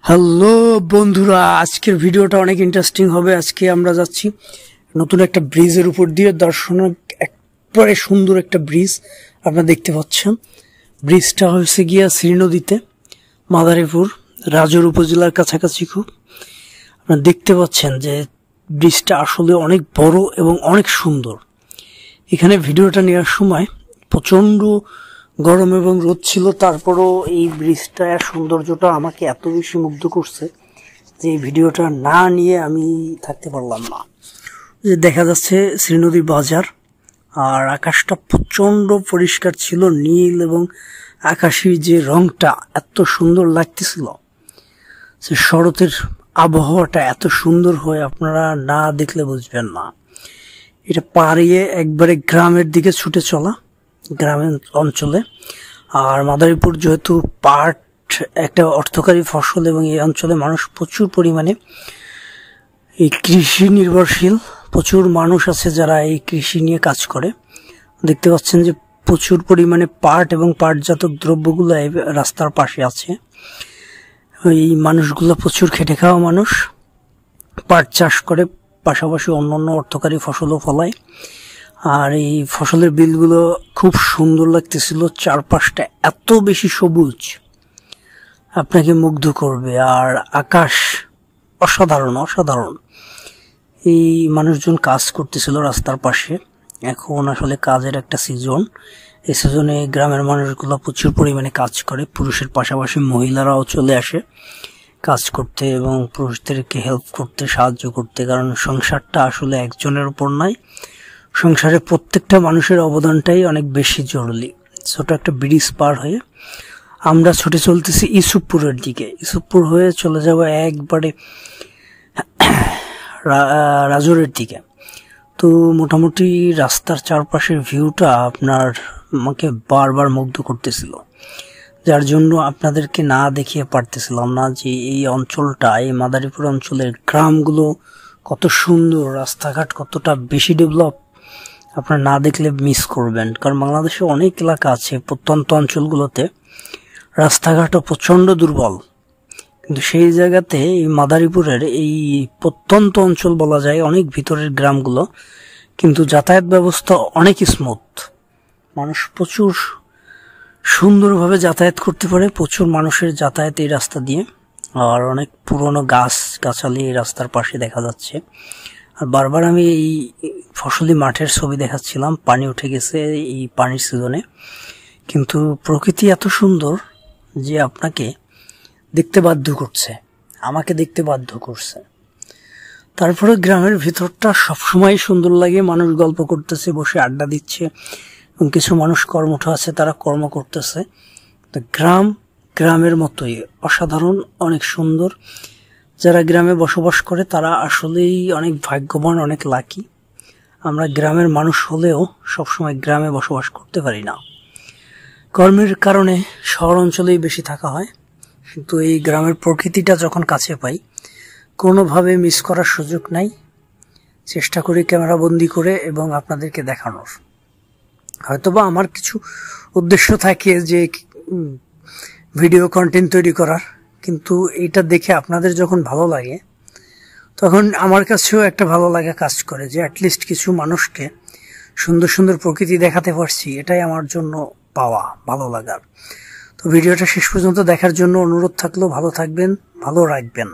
Hello বন্ধুরা, আজকের ভিডিওটা অনেক ইন্টারেস্টিং হবে। আজকে আমরা যাচ্ছি নতুন একটা ব্রিজের উপর দিয়ে দর্শনের, একবারে সুন্দর একটা ব্রিজ আপনারা দেখতে পাচ্ছেন। ব্রিজটা হয়েছে গিয়া শ্রীনদীতে, মাদারীপুর রাজৌর উপজেলার কাছাকাছি। খুব আপনারা দেখতে পাচ্ছেন যে ব্রিজটা আসলে অনেক বড় এবং অনেক সুন্দর। এখানে ভিডিওটা নেওয়ার সময় প্রচন্ড গরম এবং রোদ ছিল, তারপরও এই ব্রিজটার সৌন্দর্যটা আমাকে এত বেশি মুগ্ধ করছে যে এই ভিডিওটা না নিয়ে আমি থাকতে পারলাম না। যে দেখা যাচ্ছে শ্রীনদী বাজার, আর আকাশটা প্রচন্ড পরিষ্কার ছিল, নীল এবং আকাশী যে রংটা এত সুন্দর লাগতেছিল। সে শরতের আবহাওয়াটা এত সুন্দর হয় আপনারা না দেখলে বুঝবেন না। এটা পাড়িয়ে একবারে গ্রামের দিকে ছুটে চলা, গ্রামের অঞ্চলে। আর মাদারীপুর যেহেতু পাট একটা অর্থকারী ফসল এবং এই অঞ্চলে মানুষ প্রচুর পরিমাণে এই কৃষি নির্ভরশীল, প্রচুর মানুষ আছে যারা এই কৃষি নিয়ে কাজ করে। দেখতে পাচ্ছেন যে প্রচুর পরিমাণে পাট এবং পাটজাত দ্রব্যগুলো রাস্তার পাশে আছে। এই মানুষগুলো প্রচুর খেটে খাওয়া মানুষ, পাট চাষ করে, পাশাপাশি অন্যান্য অর্থকারী ফসলও ফলায়। আর এই ফসলের বিলগুলো খুব সুন্দর লাগতেছিল, চারপাশটা এত বেশি সবুজ আপনাকে মুগ্ধ করবে। আর আকাশ অসাধারণ অসাধারণ। এই মানুষজন কাজ করতেছিল রাস্তার পাশে। এখন আসলে কাজের একটা সিজন, এই সিজনে গ্রামের মানুষগুলো প্রচুর পরিমাণে কাজ করে। পুরুষের পাশাপাশি মহিলারাও চলে আসে কাজ করতে এবং পুরুষদেরকে হেল্প করতে, সাহায্য করতে। কারণ সংসারটা আসলে একজনের উপর নয়, সংসারে প্রত্যেকটা মানুষের অবদানটাই অনেক বেশি জরুরি। ছোট একটা ব্রিজ পার হয়ে আমরা ছুটে চলতেছি ইসুফপুরের দিকে। ইসুফপুর হয়ে চলে যাব একবারে রাজৌরের দিকে। তো মোটামুটি রাস্তার চারপাশের ভিউটা আমাকে বারবার মুগ্ধ করতেছিল, যার জন্য আপনাদেরকে না দেখিয়ে পারতেছিলাম না যে এই অঞ্চলটা, এই মাদারীপুর অঞ্চলের গ্রামগুলো কত সুন্দর, রাস্তাঘাট কতটা বেশি ডেভেলপ। আপনারা না দেখলে মিস করবেন। কারণ বাংলাদেশে অনেক এলাকা আছে প্রত্যন্ত অঞ্চলগুলোতে রাস্তাঘাটও প্রচন্ড দুর্বল, কিন্তু সেই জায়গাতে এই মাদারীপুরের এই প্রত্যন্ত অঞ্চল বলা যায়, অনেক ভিতরের গ্রামগুলো, কিন্তু যাতায়াত ব্যবস্থা অনেক স্মুথ। মানুষ প্রচুর সুন্দরভাবে যাতায়াত করতে পারে, প্রচুর মানুষের যাতায়াত এই রাস্তা দিয়ে। আর অনেক পুরনো গাছগাছালি এই রাস্তার পাশে দেখা যাচ্ছে। আর বারবার আমি এই ফসলি মাঠের ছবি দেখাচ্ছিলাম, পানি উঠে গেছে এই পানির সিজনে, কিন্তু প্রকৃতি এত সুন্দর যে আপনাকে দেখতে বাধ্য করছে, আমাকে দেখতে বাধ্য করছে। তারপরে গ্রামের ভিতরটা সবসময় সুন্দর লাগে, মানুষ গল্প করতেছে, বসে আড্ডা দিচ্ছে, এবং কিছু মানুষ কর্মঠ আছে, তারা কর্ম করতেছে। তো গ্রামের মতোই অসাধারণ, অনেক সুন্দর। যারা গ্রামে বসবাস করে তারা আসলেই অনেক ভাগ্যবান, অনেক লাকি। আমরা গ্রামের মানুষ হলেও সবসময় গ্রামে বসবাস করতে পারি না, কর্মের কারণে শহর অঞ্চলেই বেশি থাকা হয়। কিন্তু এই গ্রামের প্রকৃতিটা যখন কাছে পাই, কোনোভাবে মিস করার সুযোগ নাই। চেষ্টা করি ক্যামেরাবন্দি করে এবং আপনাদেরকে দেখানোর। হয়তোবা আমার কিছু উদ্দেশ্য থাকে যে ভিডিও কন্টেন্ট তৈরি করার, কিন্তু এটা দেখে আপনাদের যখন ভালো লাগে তখন আমার কাছেও একটা ভালো লাগা কাজ করে যে অ্যাটলিস্ট কিছু মানুষকে সুন্দর সুন্দর প্রকৃতি দেখাতে পারছি। এটাই আমার জন্য পাওয়া ভালো লাগার। তো ভিডিওটা শেষ পর্যন্ত দেখার জন্য অনুরোধ থাকলো। ভালো থাকবেন, ভালো রাখবেন।